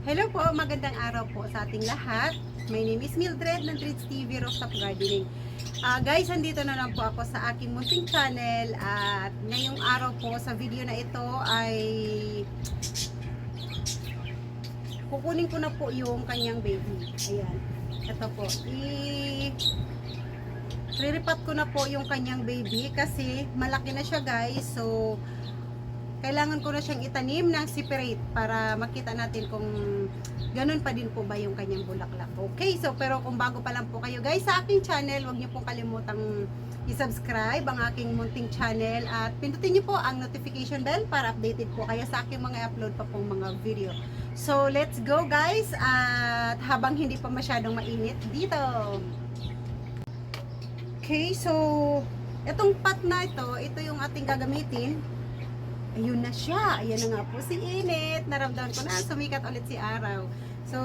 Hello po, magandang araw po sa ating lahat. My name is Mildred ng Treats TV Rooftop Gardening. Guys, andito na lang po ako sa aking munting channel at ngayong araw po sa video na ito ay kukunin ko na po yung kanyang baby. Ayan, ito po. Riripat ko na po yung kanyang baby kasi malaki na siya guys. So, kailangan ko na siyang itanim ng separate para makita natin kung ganun pa din po ba yung kanyang bulaklak. Okay, so pero kung bago pa lang po kayo guys sa aking channel, huwag niyo pong kalimutang i-subscribe ang aking munting channel at pindutin niyo po ang notification bell para updated po kayo sa aking mga upload pa pong mga video. So let's go guys, at habang hindi pa masyadong mainit dito. Okay, so itong pot na ito yung ating gagamitin. Ayun na siya. Ayan na nga po si init. Naramdaman ko na sumikat ulit si araw. So,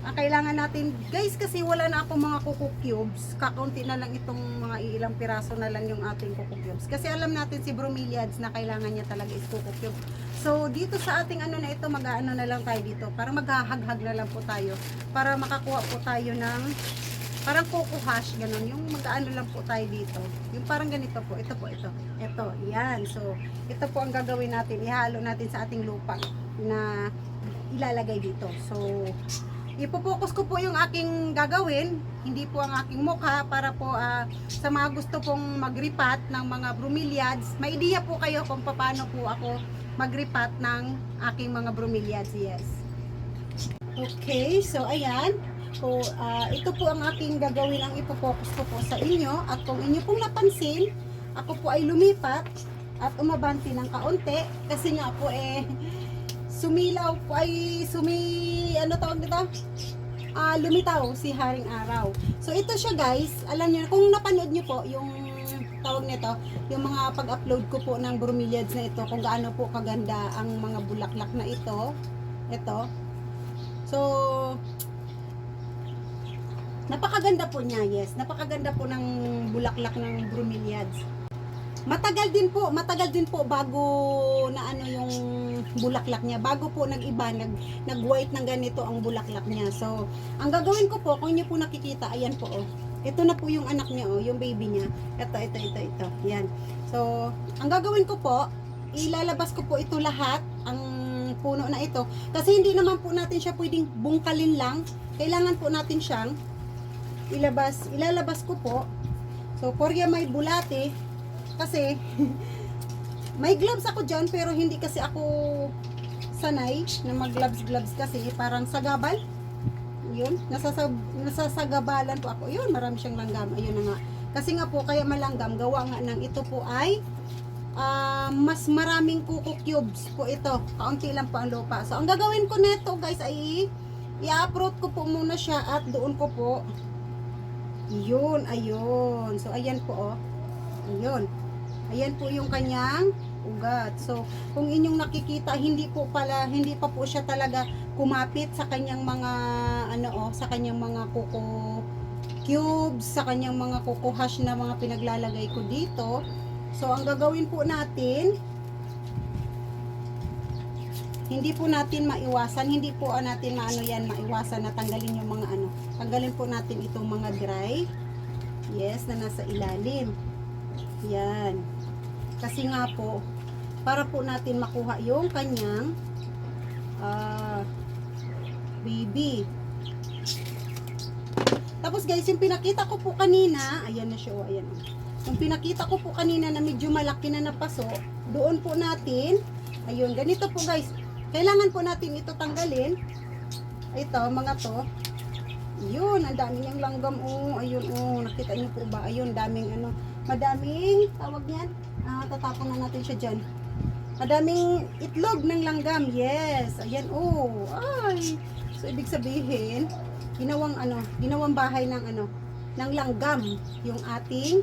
ang kailangan natin, guys, kasi wala na akong mga coco cubes. Kakaunti na lang itong mga ilang piraso na lang yung ating coco cubes. Kasi alam natin si bromeliads na kailangan niya talaga is coco cube. So, dito sa ating ano na ito, mag-aano na lang tayo dito. Para maghahaghag na lang po tayo. Para makakuha po tayo ng parang coco hash, ganun. Yung mag-ano lang po tayo dito. Yung parang ganito po. Ito po, ito. Ito, yan. So, ito po ang gagawin natin. Ihalo natin sa ating lupa na ilalagay dito. So, ipopokus ko po yung aking gagawin. Hindi po ang aking mukha para po sa mga gusto pong magripat ng mga bromeliads. May idea po kayo kung paano po ako magripat ng aking mga bromeliads. Yes. Okay, so ayan. So, ito po ang aking gagawin, ang ipopokus ko po sa inyo. At kung inyo pong napansin, ako po ay lumipat at umabanti ng kaunti. Kasi nga po sumilaw po ay ano tawag nito? Lumitaw si Haring Araw. So, ito siya guys. Alam niyo, kung napanood niyo po yung tawag nito, yung mga pag-upload ko po ng bromeliads na ito, kung gaano po kaganda ang mga bulaklak na ito. Ito. So, napakaganda po niya, yes. Napakaganda po ng bulaklak ng bromeliads. Matagal din po bago na ano yung bulaklak niya. Bago po nag-iba, nag-white ng ganito ang bulaklak niya. So, ang gagawin ko po, kung niyo po nakikita, ayan po oh. Ito na po yung anak niya oh, yung baby niya. Ito. Yan. So, ang gagawin ko po, ilalabas ko po ito lahat, ang puno na ito. Kasi hindi naman po natin siya pwedeng bungkalin lang. Kailangan po natin siyang ilalabas ko po. So, porya may bulate kasi may gloves ako dyan pero hindi kasi ako sanay na mag gloves kasi parang sagabal. Yun, nasasagabalan po ako. Yun, marami siyang langgam. Ayun na nga. Kasi nga po, kaya malanggam, gawa nga ng ito po ay mas maraming coco cubes po ito. Kaunti lang po ang lupa. So, ang gagawin ko neto guys ay i-uproot ko po muna siya at doon ko po yun, ayun. So, ayan po, oh. Ayun. Ayan po yung kanyang ugat. So, kung inyong nakikita, hindi pa po siya talaga kumapit sa kanyang mga, sa kanyang mga coco cubes, sa kanyang mga coco hash na mga pinaglalagay ko dito. So, ang gagawin po natin, hindi po natin maiwasan, maiwasan na tanggalin yung mga tanggalin po natin itong mga dry, yes, na nasa ilalim. Yan. Kasi nga po, para po natin makuha yung kanyang baby. Tapos guys, yung pinakita ko po kanina, ayan na siya, ayan. Yung pinakita ko po kanina na medyo malaki na napaso, doon po natin, ayun, ganito po guys. Kailangan po natin ito tanggalin. Ito, mga to. Yun, ang daming yung langgam. Oh, ayun, oh. Nakita niyo po ba? Ayun, daming madaming, tawag yan. Tatapon na natin siya dyan. Madaming itlog ng langgam. Yes. Ayan, oh. Ay. So, ibig sabihin, ginawang bahay ng langgam. Yung ating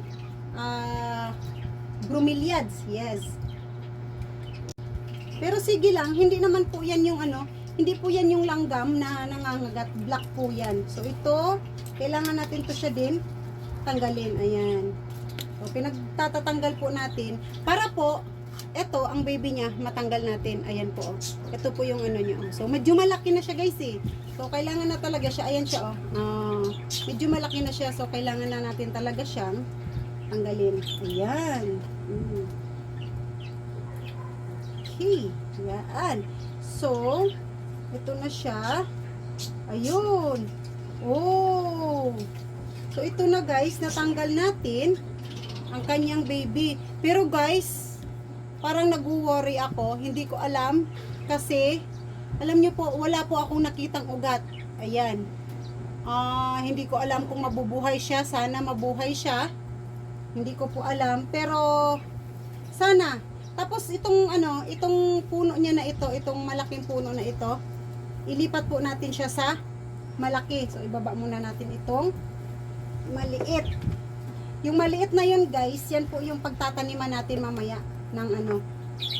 bromeliads. Yes. Pero sige lang, hindi naman po yan yung hindi po yan yung langgam na nangangagat. Black po yan. So, ito, kailangan natin to siya din tanggalin. Ayan. So, pinagtatatanggal po natin para po ito, ang baby niya, matanggal natin. Ayan po, oh. Ito po yung niya, oh. So, medyo malaki na siya, guys, eh. So, kailangan na talaga siya. Ayan siya, oh. Medyo malaki na siya. So, kailangan na natin talaga siyang tanggalin. Ayan. Okay. Ayan. So, ito na siya. Ayun. Oh. So, ito na, guys. Natanggal natin ang kanyang baby. Pero, guys, parang nag-worry ako, hindi ko alam kasi alam niyo po, wala po akong nakitang ugat. Ayan. Hindi ko alam kung mabubuhay siya. Sana mabuhay siya. Hindi ko po alam, pero sana. Tapos itong itong puno niya na ito, itong malaking puno na ito, ilipat po natin siya sa malaki. So ibaba muna natin itong maliit. Yung maliit na yun, guys, yan po yung pagtataniman natin mamaya ng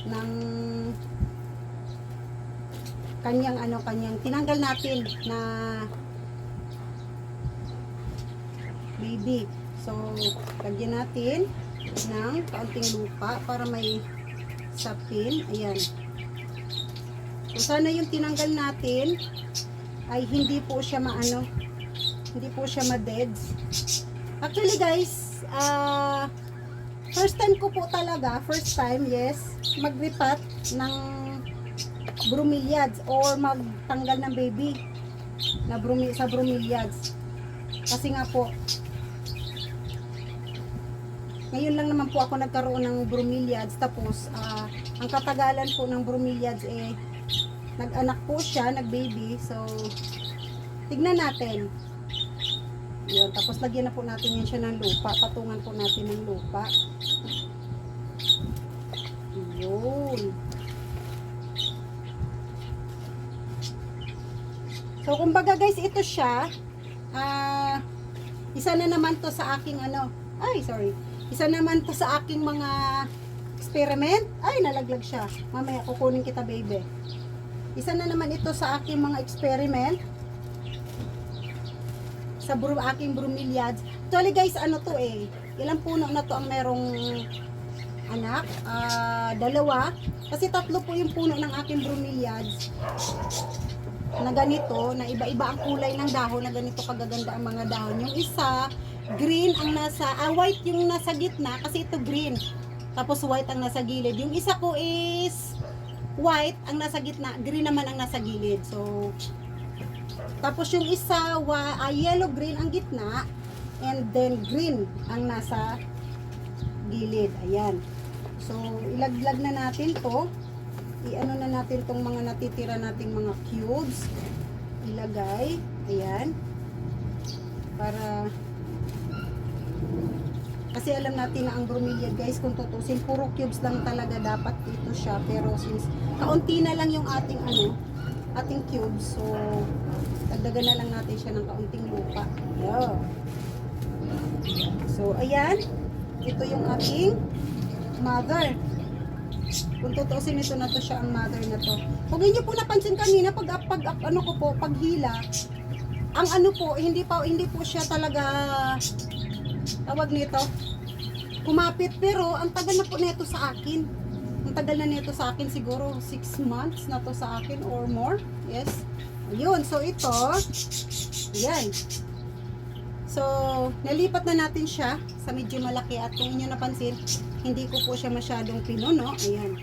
ng kanyang tinanggal natin na baby. So, lagyan natin ng kaunting lupa para may sapin. Ayan. So, sana yung tinanggal natin ay hindi po siya hindi po siya ma-deads. Actually, guys, first time, yes, maglipat ng bromeliads or magtanggal ng baby sa bromeliads. Kasi nga po, ngayon lang naman po ako nagkaroon ng bromeliads. Tapos, ang katagalan po ng bromeliads nag-anak po siya, nag-baby. So, tignan natin. Yun, tapos lagyan na po natin yan siya ng lupa. Patungan po natin ng lupa. Yun. So, kumbaga, guys, ito siya. Isa na naman to sa aking isa naman to sa aking mga experiment. Ay, nalaglag siya. Mamaya kukunin kita, baby. Isa na naman ito sa aking mga experiment sa aking bromeliads. Actually, guys, ilang puno na to ang merong anak? 2. Kasi 3 po yung puno ng aking bromeliads na ganito, na iba-iba ang kulay ng dahon, na ganito kagaganda ang mga dahon. Yung isa, green ang white yung nasa gitna, kasi ito green. Tapos white ang nasa gilid. Yung isa ko is white ang nasa gitna, green naman ang nasa gilid. So, tapos yung isa, yellow-green ang gitna, and then green ang nasa gilid. Ayan. So, ilaglag na natin to. Na natin tong mga natitira nating mga cubes. Ilagay. Ayan. Para, kasi alam natin na ang bromeliad, guys, kung tutusin, puro cubes lang talaga dapat ito siya. Pero since kaunti na lang yung ating ating cubes, so dagdagan na lang natin siya ng kaunting lupa. Ayan. So, ayan. Ito yung ating mother. Kung tutusin, ito na to siya, ang mother na to. Kung hindi po napansin kanina, paghila, ang hindi po siya talaga, tawag nito, kumapit. Pero, ang tagal na po nito sa akin. Ang tagal na nito sa akin, siguro 6 months na to sa akin or more. Yes. Ayun, so ito, ayan. So, nalipat na natin siya sa medyo malaki. At kung inyo napansin, hindi ko po siya masyadong pinuno. Ayan.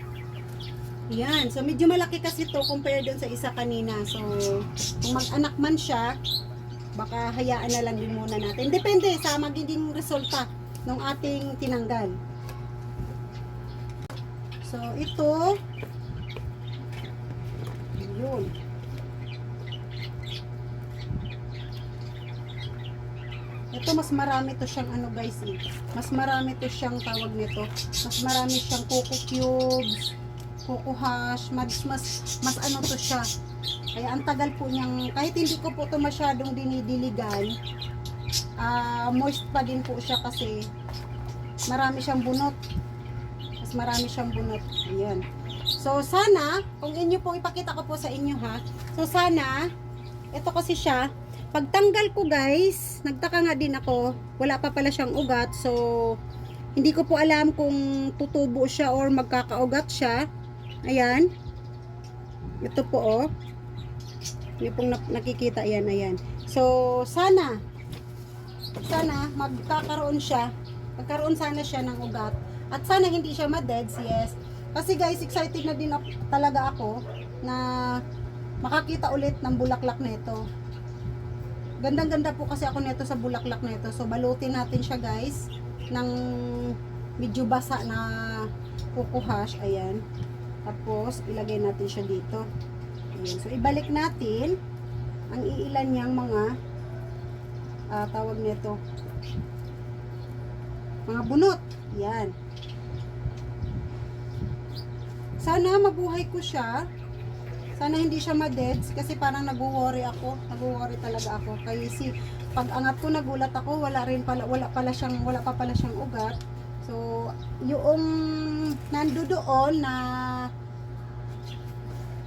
Ayan. So, medyo malaki kasi ito compared dun sa isa kanina. So, kung mag-anak man siya, baka hayaan na lang din muna natin. Depende sa magiging resulta ng ating tinanggal. So, ito, yun. Ito, mas marami to siyang guys, mas marami to siyang tawag nito. Mas marami siyang coco cubes. kukuhash, mas ano to siya. Kaya ang tagal po niyang, kahit hindi ko po to masyadong dinidiligan, moist pa din po siya kasi marami siyang bunot. Mas marami siyang bunot. Ayan. So sana, kung inyo pong ipakita ko po sa inyo ha. So sana, ito kasi siya, pagtanggal ko guys, nagtaka nga din ako, wala pa pala siyang ugat. So hindi ko po alam kung tutubo siya or magkakaugat siya. Ayan. Ito po oh. Yung pong nakikita yan, ayan. So, sana magkakaroon siya. Magkaroon sana siya ng ugat. At sana hindi siya ma-deads, yes. Kasi guys, excited na din talaga ako na makakita ulit ng bulaklak nito. Gandang-ganda po kasi ako nito sa bulaklak nito. So, balutin natin siya guys ng medyo basa na kukuhash. Ayan. Tapos, ilagay natin siya dito. Ayan. So, ibalik natin ang iilan niyang mga tawag nito. Mga bunot. Ayan. Sana mabuhay ko siya. Sana hindi siya ma-deads kasi parang nag-worry ako. Nag-worry talaga ako. Kasi pag angat ko nagulat ako, wala pa pala siyang ugat. So, yung nandoon na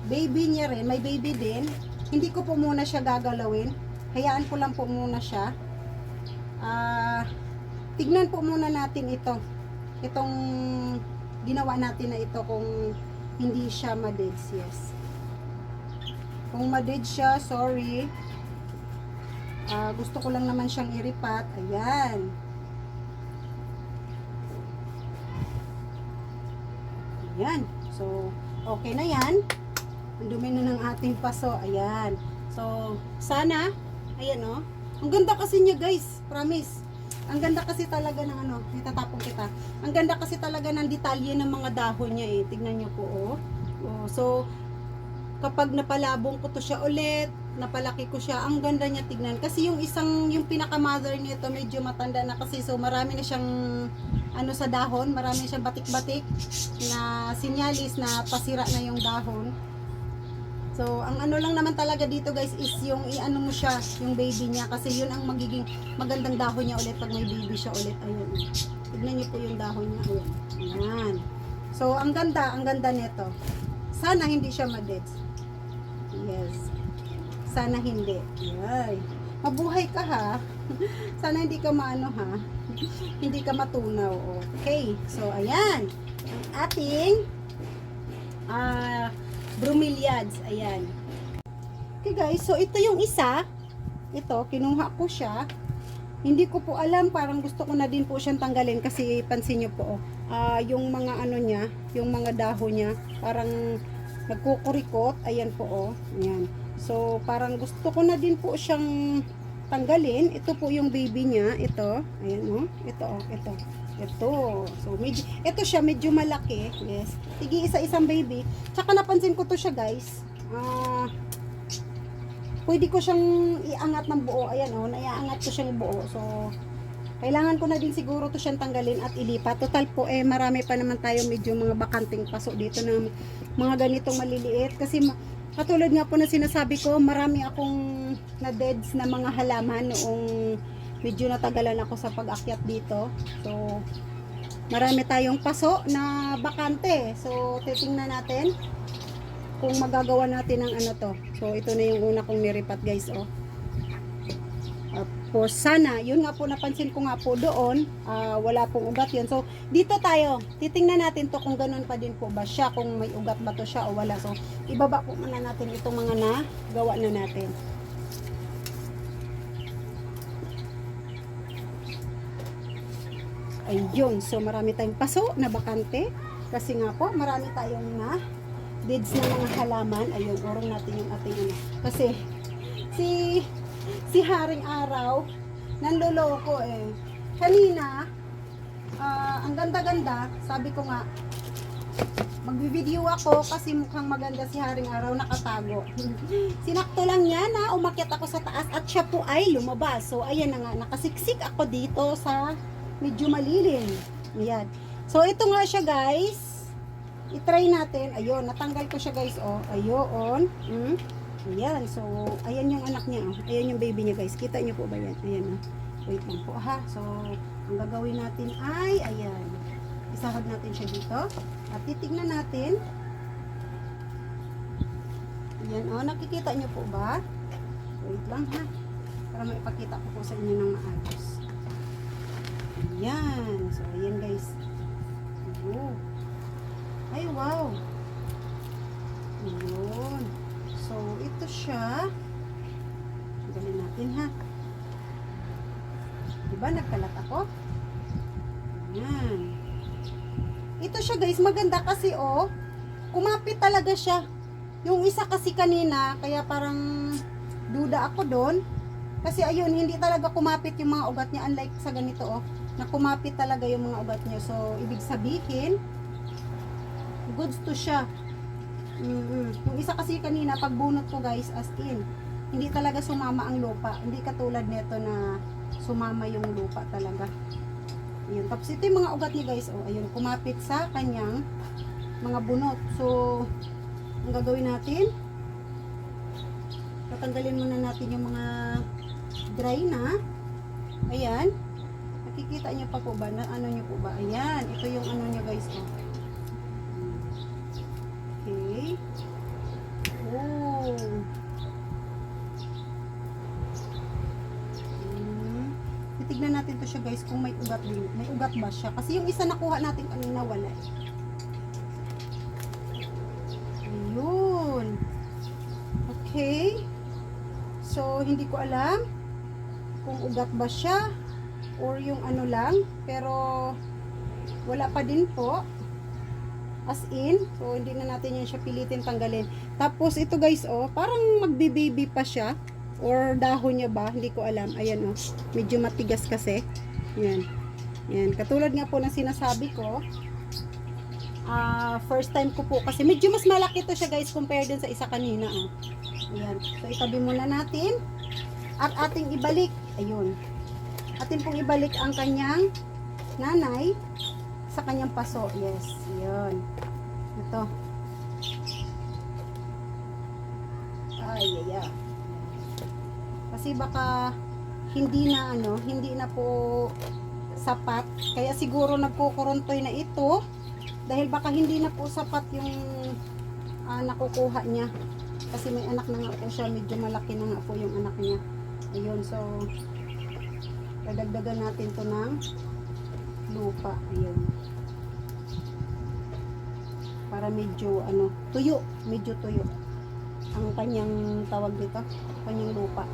baby niya rin, may baby din, hindi ko po muna siya gagalawin. Hayaan ko lang po muna siya. Tignan po muna natin ito. Itong ginawa natin na ito kung hindi siya ma-deads, yes. Kung ma-deads siya, sorry. Gusto ko lang naman siyang iripat. Ayan. Ayan. So, okay na yan. Ang dumi na ng ating paso. Ayan. So, sana, ayan o. Ang ganda kasi niya guys. Promise. Ang ganda kasi talaga ng ano, itatapong kita. Ang ganda kasi talaga ng detalye ng mga dahon niya eh. Tignan niyo po oh. So, kapag napalabong ko to siya ulit, napalaki ko siya, ang ganda niya tignan. Kasi yung pinaka-mother nito medyo matanda na kasi. So, marami na siyang ano sa dahon. Marami siyang batik-batik na sinyalis na pasira na yung dahon. So, ang ano lang naman talaga dito guys is yung i-ano mo siya, yung baby niya. Kasi yun ang magiging magandang dahon niya ulit pag may baby siya ulit. Ayun. Tignan niyo po yung dahon niya. Ayun. Ayan. So, ang ganda nito. Sana hindi siya ma-deads. Yes. Sana hindi. Ay. Mabuhay ka ha. Sana hindi ka maano ha. Hindi ka matunaw. Okay. So, ayan. Ang ating bromeliads. Ayan. Okay guys, so ito yung isa. Ito, kinuha ko siya. Hindi ko po alam, parang gusto ko na din po siyang tanggalin kasi pansin nyo po, yung mga ano niya, yung mga dahon niya, parang nagkukurikot. Ayan po, oh. Ayan. So, parang gusto ko na din po siyang tanggalin. Ito po yung baby niya. Ito. Ayan, oh. Ito, oh. Ito. Ito. So, ito siya, medyo malaki. Yes. Tigi isa-isang baby. Tsaka napansin ko to siya, guys. Pwede ko siyang iangat ng buo. Ayan, oh. Naiangat ko siyang buo. So, kailangan ko na din siguro to siyang tanggalin at ilipat. Total po, marami pa naman tayo medyo mga bakanting paso dito na mga ganitong maliliit. Kasi, katulad nga po na sinasabi ko, marami akong na-deads na mga halaman noong medyo natagalan ako sa pag-akyat dito. So, marami tayong paso na bakante. So, titingnan natin kung magagawa natin ng ano to. So, ito na yung una kong niripat guys, oh. Tapos, sana, yun nga po, napansin ko nga po doon, wala pong ugat yun. So, dito tayo, titingnan natin to kung ganun pa din po ba siya, kung may ugat ba to siya o wala. So, ibaba po muna natin itong mga nagawa na natin. Ayun, so marami tayong paso na bakante. Kasi nga po, marami tayong deads na mga halaman. Ayun, orong natin yung ating ano. Kasi, si Haring Araw, nanloloko eh. Kanina, ang ganda-ganda, sabi ko nga, magbi-video ako kasi mukhang maganda si Haring Araw, nakatago. Sinakto lang niya na umakyat ako sa taas at siya po ay lumabas. So, ayan na nga, nakasiksik ako dito sa medyo malilim. Ayan. So, ito nga siya guys. i-try natin. Ayun, natanggal ko siya guys, oh. Ayun. Ayan, so, ayan yung anak niya, oh. Ayan yung baby niya guys. Kita niyo po ba yan? Ayan, oh. Wait lang po, ha. So, ang gagawin natin ay, ayan. Isahag natin siya dito. At titignan natin. Ayan, oh. Nakikita niyo po ba? Wait lang, ha. Para maipakita ko po sa inyo ng maayos. Ayan. So, ayan guys. Oh. Ay, wow. Ayun. So, ito siya. Galing natin, ha. Diba, nagkalat ako? Ayan. Ito siya, guys. Maganda kasi, oh. Kumapit talaga siya. Yung isa kasi kanina, kaya parang duda ako doon. Kasi, ayun, hindi talaga kumapit yung mga ugat niya. Unlike sa ganito, oh. Na kumapit talaga yung mga ugat niya. So, ibig sabihin, goods to siya. Yung isa kasi kanina, pag bunot ko guys, as in, hindi talaga sumama ang lupa. Hindi katulad nito na sumama yung lupa talaga. Ayun. Tapos ito yung mga ugat niya guys. Oh, ayun, kumapit sa kanyang mga bunot. So, ang gagawin natin, tatanggalin muna natin yung mga dry na. Ayan. Nakikita nyo pa po ba? Na, ano nyo po ba? Ayan. Ito yung ano nyo guys. Oh. Okay. Oh. Titignan natin to siya guys kung may ugat din. May ugat ba siya? Kasi yung isa nakuha natin kanina wala. Ayun. Okay. So, hindi ko alam kung ugat ba siya or yung ano lang. Pero, wala pa din po. As in, so hindi na natin yan siya pilitin tanggalin. Tapos ito guys, oh, parang magbi-baby pa siya or dahon niya ba, hindi ko alam. Ayan, oh, medyo matigas kasi. Yan. Yan, katulad nga po ng sinasabi ko, first time ko po kasi medyo mas malaki to siya guys compared din sa isa kanina, oh. Ayan. So itabi muna natin at ating ibalik. Ayun. Atin pong ibalik ang kanyang nanay sa kanyang paso. Yes, yun. Ito. Ay. Kasi baka hindi na ano, hindi na po sapat. Kaya siguro nagkukuruntoy na ito dahil baka hindi na po sapat yung nakukuha niya. Kasi may anak na nga po siya, medyo malaki na nga po yung anak niya. Ayun, so dadagdagan natin to ng lupa. Ayun. Para medyo ano, tuyo, medyo tuyo ang kanyang tawag dito, kanyang lupa.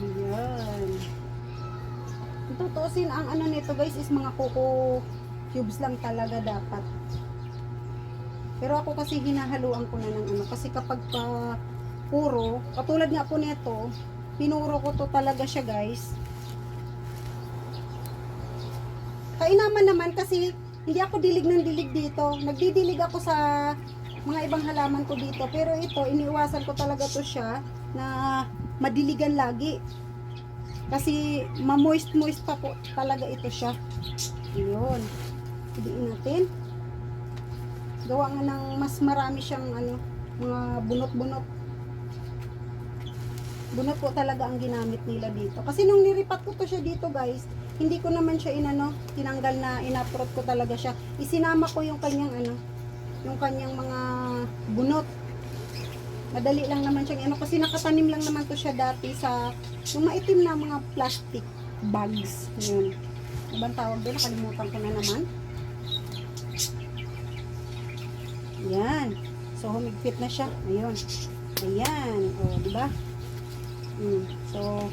Ayan. Tutuusin ang ano nito guys is mga coco cubes lang talaga dapat. Pero ako kasi hinahaluan ko na ng ano, kasi kapag puro, katulad nga po nito, pinuro ko to talaga siya guys. Kainaman naman kasi hindi ako dilig ng dilig dito. Nagdidilig ako sa mga ibang halaman ko dito. Pero ito, iniiwasan ko talaga to siya na madiligan lagi. Kasi ma-moist-moist pa po talaga ito siya. Yun. Hidiin natin. Gawa nga ng mas marami siyang ano, mga bunot-bunot. Bunot po talaga ang ginamit nila dito. Kasi nung niripat ko to siya dito guys, hindi ko naman siya tinanggal na inaprot ko talaga siya. Isinama ko yung kanyang ano, yung kanyang mga bunot. Madali lang naman siyang ano, kasi nakatanim lang naman to siya dati sa yung maitim na mga plastic bags. Yun. Ibang tawag doon, nakalimutan ko na naman. Yan. So, humigpit na siya. Ayun. Ayan. O, diba? So,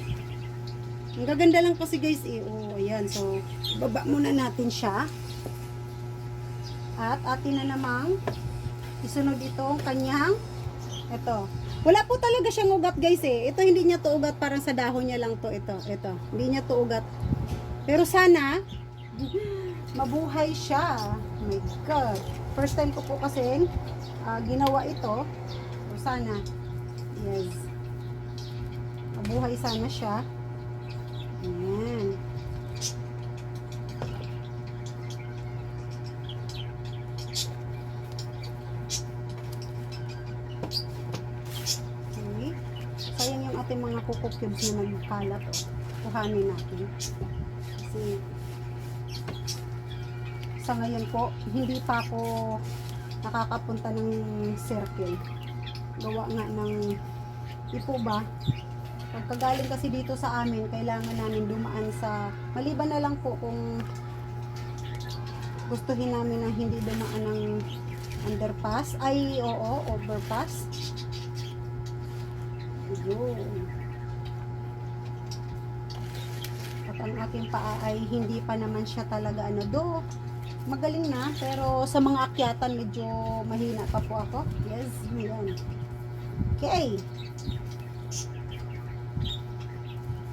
ang gaganda lang kasi guys eh. O, ayan. So, baba muna natin siya. At atin na namang isunod itong kanyang ito. Wala po talaga siyang ugat guys eh. Ito hindi niya to ugat, parang sa dahon niya lang to. Ito. Hindi niya to ugat. Pero sana mabuhay siya. Oh my God. First time ko po kasi ginawa ito. So sana yes. Mabuhay sana siya. Ayan. Okay. Sayang yung ating mga coco cubes na nagkalat. Oh. Kuhanin natin. Kasi sa ngayon po, hindi pa ako nakakapunta ng circle. Gawa nga ng ipo ba? Pagkagaling kasi dito sa amin, kailangan namin dumaan sa, maliban na lang po kung gustuhin namin na hindi dumaan ng underpass, ay oo, overpass. Ayun. At ang aking paa ay hindi pa naman siya talaga ano do. Magaling na, pero sa mga akyatan medyo mahina pa po ako. Yes, yan. Okay.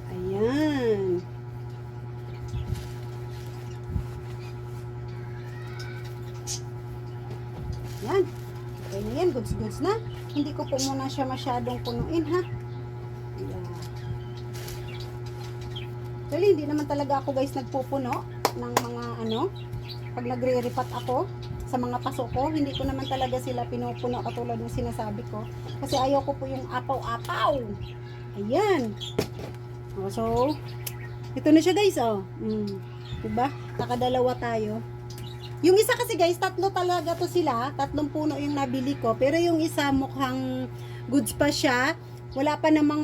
Ayan. Yan. Okay na yan. Goods na. Hindi ko po muna siya masyadong punuin, ha? Ayan. Actually, hindi naman talaga ako guys nagpupuno ng mga ano. Pag nagre-repat ako sa mga paso ko, hindi ko naman talaga sila pinupuno katulad ng sinasabi ko. Kasi ayaw ko po yung apaw-apaw. Ayan. Oh, so, ito na siya guys, oh. Diba? Nakadalawa tayo. Yung isa kasi guys, tatlo talaga to sila. 3 puno yung nabili ko. Pero yung isa mukhang goods pa siya. Wala pang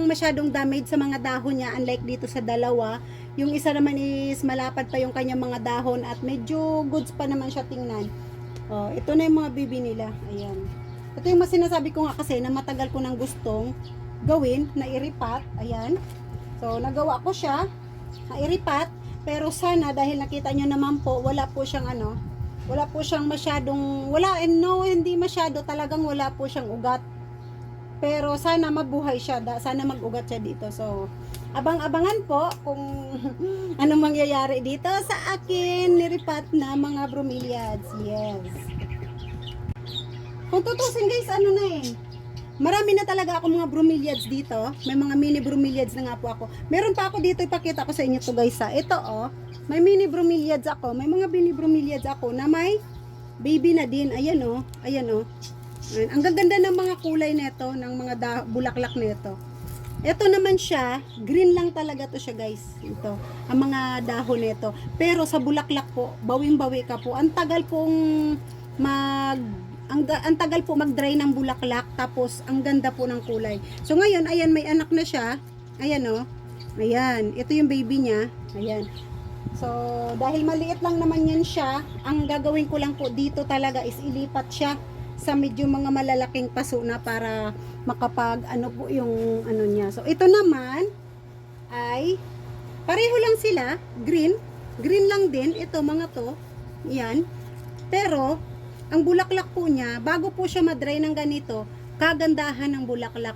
masyadong damage sa mga dahon niya. Unlike dito sa dalawa. Yung isa naman is malapad pa yung kanyang mga dahon at medyo goods pa naman siya tingnan. Oh, ito na yung mga bibi nila. Ayan. Ito yung mas sinasabi ko nga kasi na matagal ko nang gustong gawin na iripat. Ayan. So, nagawa ko siya na iripat. Pero sana dahil nakita nyo naman po, wala po siyang ano, wala po siyang masyadong, hindi masyado, talagang wala po siyang ugat. Pero sana mabuhay siya, sana mag-ugat siya dito. So, abang-abangan po kung anong mangyayari dito sa akin niripat na mga bromeliads. Yes. Kung tutusin guys, ano na eh. Marami na talaga ako mga bromeliads dito. May mga mini bromeliads na nga po ako. Meron pa ako dito, ipakita ko sa inyo to guys ha. Ito oh, may mini bromeliads ako. May mga mini bromeliads ako na may baby na din. Ayan oh, ayan oh. Ayan. Ang gaganda ng mga kulay nito, ng mga bulaklak nito. Ito naman siya, green lang talaga to siya guys. Ito, ang mga dahon nito. Pero sa bulaklak po, bawing-bawi ka po. Ang tagal pong ang tagal po mag-dry ng bulaklak, tapos ang ganda po ng kulay. So ngayon, ayan, may anak na siya. Ayan oh. Ayan, ito yung baby niya. Ayan. So, dahil maliit lang naman yan siya, ang gagawin ko lang po dito talaga is ilipat siya sa medyo mga malalaking paso na para makapag ano po yung ano niya. So, ito naman ay pareho lang sila, green lang din ito mga to. Yan. Pero ang bulaklak po niya, bago po siya madry ng ganito, kagandahan ng bulaklak.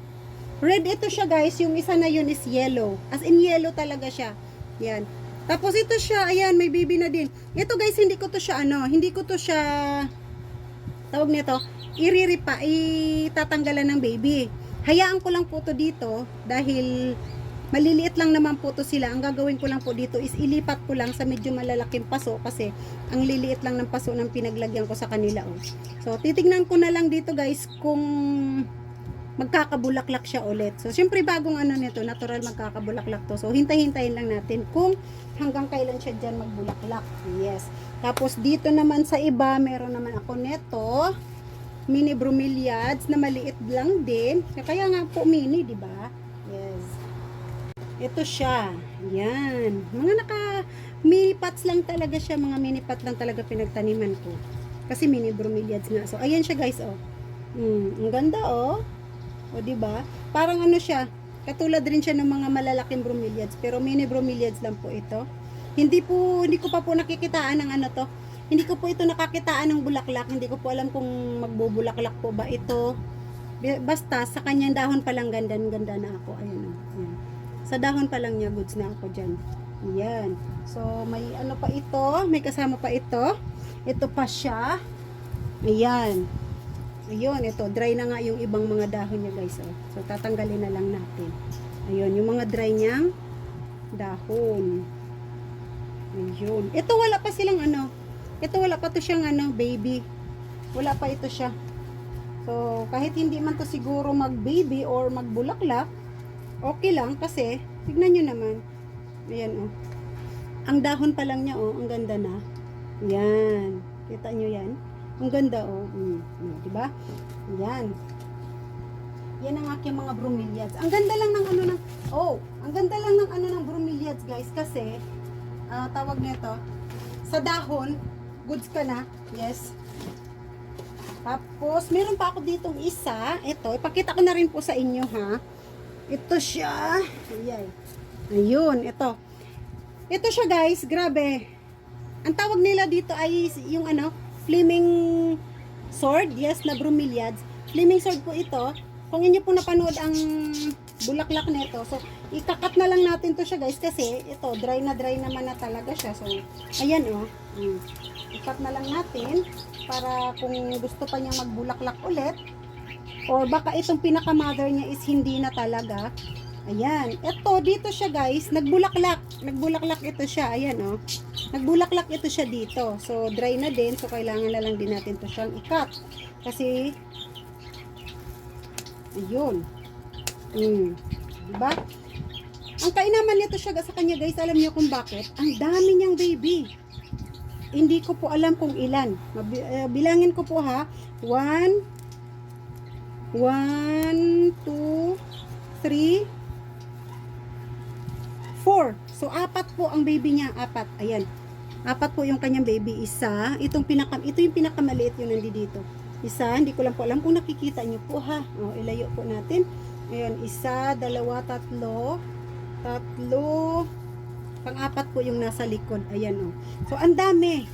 Red ito siya guys, yung isa na yun is yellow. As in yellow talaga siya. Yan. Tapos ito siya, ayan, may baby na din. Ito guys, hindi ko to siya tawag nito, itatanggalan ng baby. Hayaan ko lang po to dito dahil maliliit lang naman po to sila. Ang gagawin ko lang po dito is ilipat ko lang sa medyo malalaking paso kasi ang liliit lang ng paso ng pinaglagyan ko sa kanila. Oh. So, titignan ko na lang dito guys kung magkakabulaklak siya ulit. So, syempre bagong ano nito, natural magkakabulaklak to. So, hintay-hintayin lang natin kung hanggang kailan siya dyan magbulaklak. Yes. Tapos, dito naman sa iba, meron naman ako neto, mini bromeliads na maliit lang din. Kaya nga po mini, di ba? Yes. Ito siya. Yan. Mga mini pots lang talaga siya. Mga mini pot lang talaga pinagtaniman ko. Kasi mini bromeliads nga. So, ayan siya guys, oh. Ang ganda, oh. O, diba? Parang ano siya. Katulad rin siya ng mga malalaking bromeliads. Pero mini bromeliads lang po ito. Hindi ko pa po nakikitaan ng ano to. Hindi ko po ito nakakitaan ng bulaklak. Hindi ko po alam kung magbubulaklak po ba ito. Basta, sa kanyang dahon pa lang ganda na ako. Ayan, oh. Ayan. Sa dahon pa lang niya, goods na ako dyan. Ayan. So, may ano pa ito. May kasama pa ito. Ito pa siya. Ayan. Ayun, ito. Dry na nga yung ibang mga dahon niya, guys. Oh. So, tatanggalin na lang natin. Ayun, yung mga dry niyang dahon. Ayun. Ito wala pa silang ano. Ito wala pa to siyang ano, baby. Wala pa ito siya. So, kahit hindi man to siguro mag-baby or magbulaklak, okay lang kasi, tignan nyo naman. Ayan, oh. Ang dahon pa lang niya, oh. Ang ganda na. Yan. Kita nyo yan? Ang ganda, oh. Diba? Yan. Yan ang aking mga bromeliads. Ang ganda lang ng ano ng, ang ganda lang ng ano ng bromeliads, guys. Kasi, tawag nito, sa dahon, goods ka na. Yes. Tapos, meron pa ako ditong isa. Ito, ipakita ko na rin po sa inyo, ha. Ito siya. Ayan. Ayun, ito. Ito siya, guys. Grabe. Ang tawag nila dito ay yung ano, flaming sword. Yes, na bromeliads. Flaming sword po ito. Kung inyo po napanood ang bulaklak nito, so, ikakat na lang natin to siya, guys. Kasi, ito, dry naman na talaga siya. So, ayan, oh. Ikat na lang natin para kung gusto pa niya magbulaklak ulit or baka itong pinaka mother niya is hindi na talaga. Ayan, ito dito siya, guys, nagbulaklak ito siya. Ayan, oh, nagbulaklak ito siya dito, so dry na din, so kailangan na lang din natin to siyang ikat kasi ayun, diba? Ang kainaman nito siya sa kanya, guys, alam niyo kung bakit? Ang dami niyang baby. Hindi ko po alam kung ilan. Bilangin ko po, ha. 1, 2, 3, 4. So, 4 po ang baby niya. 4. Ayan. 4 po yung kanyang baby. Isa. Ito yung pinakamaliit yung nandito. Isa. Hindi ko lang po alam kung nakikita niyo po, ha. O, ilayo po natin. Ayan. 1, 2, 3. 3. Pang-4 po yung nasa likod. Ayan, oh. So, ang dami.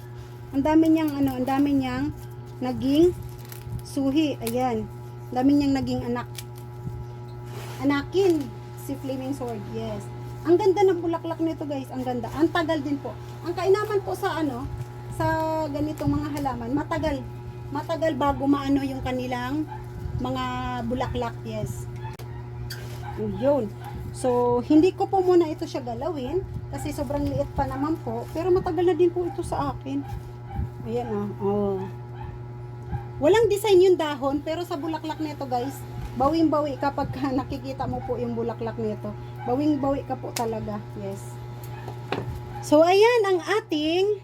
Ang dami niyang, ang dami niyang naging suhi. Ayan. Ang dami niyang naging anak. Anakin. Si Flaming Sword. Yes. Ang ganda ng bulaklak nito, guys. Ang ganda. Ang tagal din po. Ang kainaman po sa, sa ganitong mga halaman, matagal. Matagal bago maano yung kanilang mga bulaklak. Yes. Yun. So, hindi ko po muna ito siya galawin kasi sobrang liit pa naman po. Pero matagal na din po ito sa akin. Ayan, oh. Walang design yung dahon, pero sa bulaklak nito, guys, bawing-bawi kapag nakikita mo po yung bulaklak nito. Bawing-bawi ka po talaga. Yes. So, ayan ang ating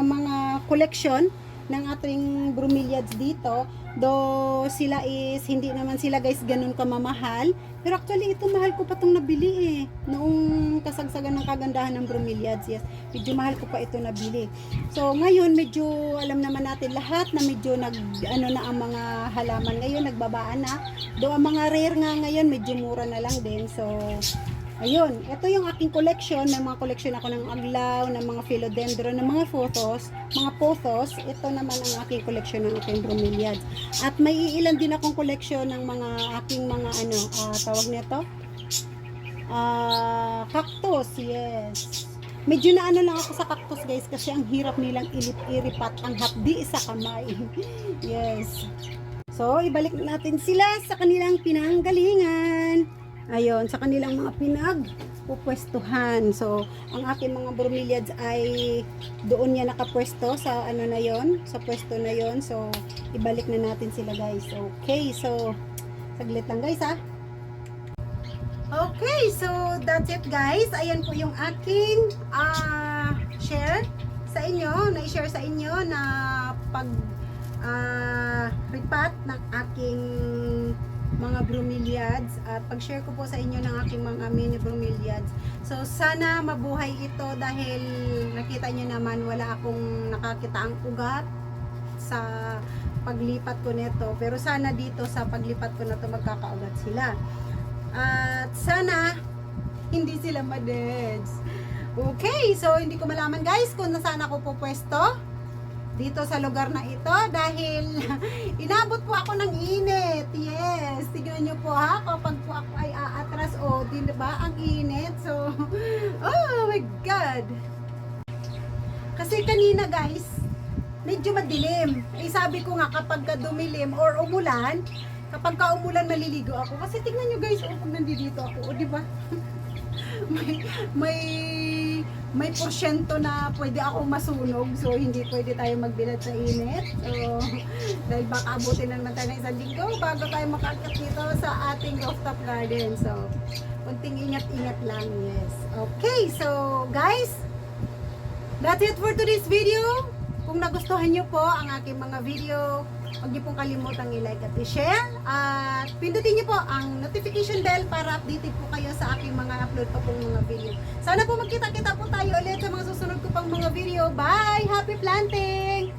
mga collection ng ating bromeliads dito. Though sila is, hindi naman sila, guys, ganun kamamahal. Pero actually, ito mahal ko pa itong nabili eh. Noong kasagsagan ng kagandahan ng bromeliads, yes. Medyo mahal ko pa ito nabili. So, ngayon, medyo alam naman natin lahat na medyo na ang mga halaman ngayon, nagbabaan na. Though ang mga rare nga ngayon, medyo mura na lang din. So, ayun, ito yung aking collection. May mga collection ako ng aglaw, ng mga philodendron, ng mga photos, mga pothos. Ito naman ang aking collection ng aking bromeliads. At may ilan din akong collection ng mga aking mga tawag nito? Cactus, yes. Medyo na lang ako sa cactus, guys, kasi ang hirap nilang iripat ang hapdi sa kamay. Yes. So, ibalik natin sila sa kanilang pinanggalingan. Ayun, sa kanilang mga pinagpupwestuhan. So, ang aking mga bromeliads ay doon niya nakapwesto sa na yon, sa pwesto na yon. So, ibalik na natin sila, guys. Okay, so saglit lang, guys, ha. Okay, so that's it, guys. Ayan po yung aking share sa inyo, na-share sa inyo na repat ng aking mga bromeliads at pag-share ko po sa inyo ng aking mga mini bromeliads. So, sana mabuhay ito dahil nakita nyo naman wala akong nakakita ang ugat sa paglipat ko nito. Pero sana dito sa paglipat ko na to magkakaugat sila. At sana hindi sila ma-deads. Okay, so hindi ko malaman, guys, kung nasaan ako po pwesto dito sa lugar na ito dahil inabot po ako ng init. Yes, tignan nyo po, ha, kapag po ako ay aatras, di ba ang init? So, oh my God, kasi kanina, guys, medyo madilim. Sabi ko nga, kapag dumilim or umulan, Kapag kaumulan, maliligo ako. Kasi tingnan nyo guys, oh, pag nandito ako, oh, di ba? may, may, may porsyento na pwede ako masunog. So, hindi pwede tayo magbilad sa init. So, dahil baka abutin na naman tayo ng isang linggo bago tayo makakit dito sa ating rooftop garden. So, kunting ingat-ingat lang, yes. Okay, so guys, that's it for today's video. Kung nagustuhan nyo po ang aking mga video, huwag nyo pong kalimutang i-like at i-share. At pindutin nyo po ang notification bell para updated po kayo sa aking mga upload pa pong mga video. Sana po magkita-kita po tayo ulit sa mga susunod ko pang mga video. Bye! Happy planting!